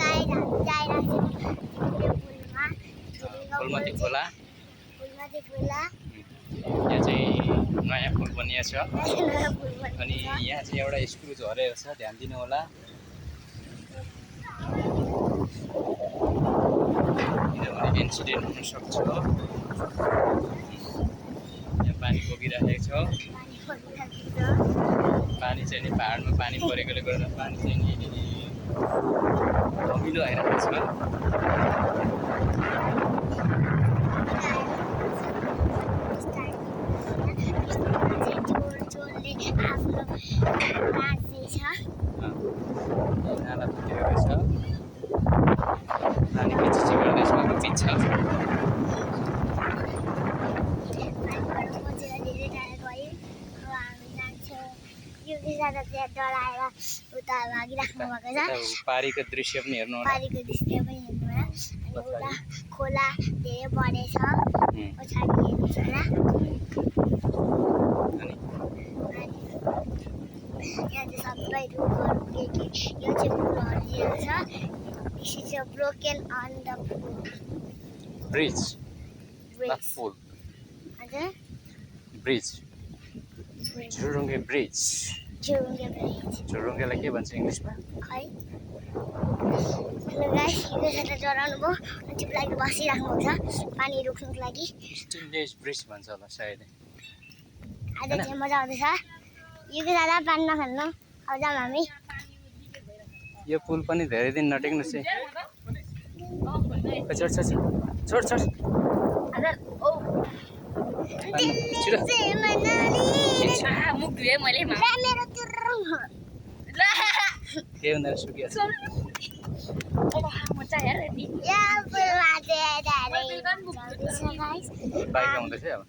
Guys हामी जाइरहेको छौँ यो पुलमा फुलमती खोला फुलमती खोला यहाँ चाहिँ नयाँ पुल बनिएको छ नयाँ पुल बनिएको अनि छ। यहाँ चाहिँ एउटा स्क्रु झरेको छ ध्यान दिनु होला किनभने इन्सिडेन्ट हुन सक्छ यहाँ पानी बगिरहेको छ पानी चाहिँ नि पहाडमा पानी परेकोले गर्दा पानी चाहिँ नि धमिलो आइरहेको छ नाला फुटेको छ पानी पिचिची गर्दैछ अब पिच्छ पारीको दृश्य पनि हेर्नु होला खोला धेरै बढेछ पछाडि हेर्नुहोस् होला यहाँ चाहिँ सबै रुखहरू के यो चाहिँ पुलहरू छ This is a broken on the bridge not pool bridge Jurunge bridge Jurungeलाई के भन्छ इङ्ग्लिसमा खै हेलो गाइस यो चाहिँ जराउनु भयो अनि त्यो लागि बसिराख्नु हुन्छ पानी रोक्नुको लागि स्टिनलेस ब्रिज भन्छ होला सायद आज चाहिँ मजा आउँदैछ यो के दादा पानी नखेल्नु अब जाम हामी यो पुल पनि धेरै दिन नटेक्नु चाहिँ छोड छोड छोड छोड मुख धुएँ मैले के हुँदैन सुकिया बाइक आउँदैछ अब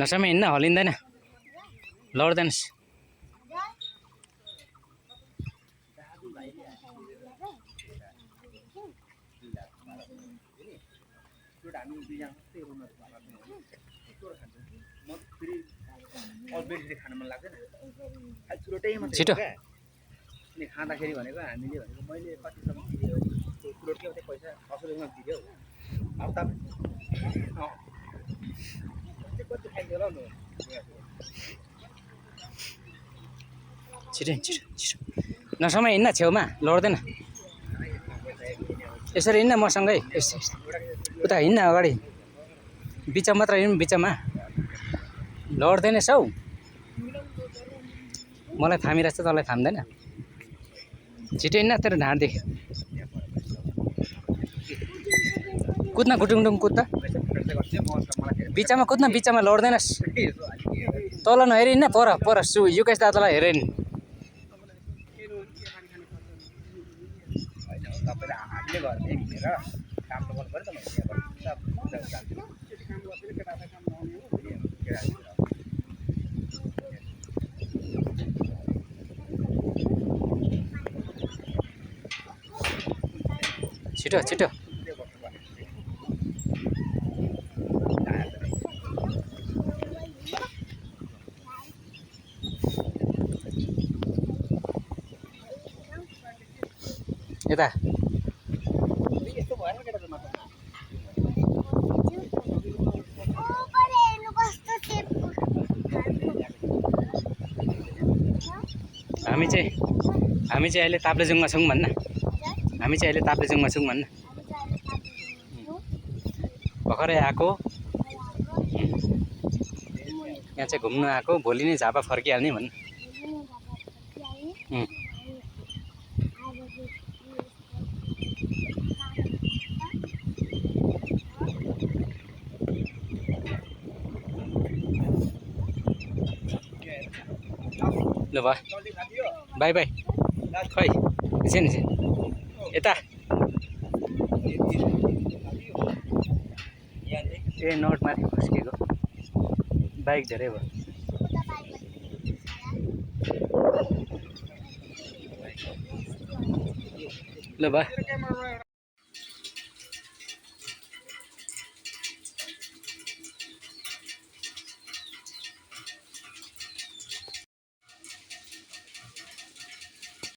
नसामा हिँड्न हलिँदैन लड्दैनस् छिटो खाँदाखेरि भनेको हामीले भनेको मैले कतिसम्म प्लोटकै मात्रै पैसा 600 रुपैयाँमा दियो अब कति खाइदियो होला नि छिटो छिटो छिटो नसामा हिँड्न छेउमा लड्दैन यसरी हिँड्न मसँगै उता हिँड्न अगाडि बिचमा मात्र हिँड्नु बिचमा लड्दैनस् हौ मलाई थामिरहेछ तँलाई थाम्दैन छिटो हिँड्न तेरो ढाँड देख्यो कुद्न गुटुङडुङ कुद्द बिचमा कुद्न बिचमा लड्दैनस् तल नहेरी हिँड्न पर पर युकेश दादालाई हेरेन छिटो छिटो यता हामी चाहिँ अहिले ताप्लेजुङमा छौँ भन्न हामी चाहिँ अहिले ताप्लेजुङमा छौँ भन्न भर्खरै आएको यहाँ चाहिँ घुम्न आएको भोलि नै झापा फर्किहाल्ने भन्नु ल भयो बाई बाई खै एकछिन एकछिन यता ए नोटमाथि फस्केको बाइक धेरै भयो ल भयो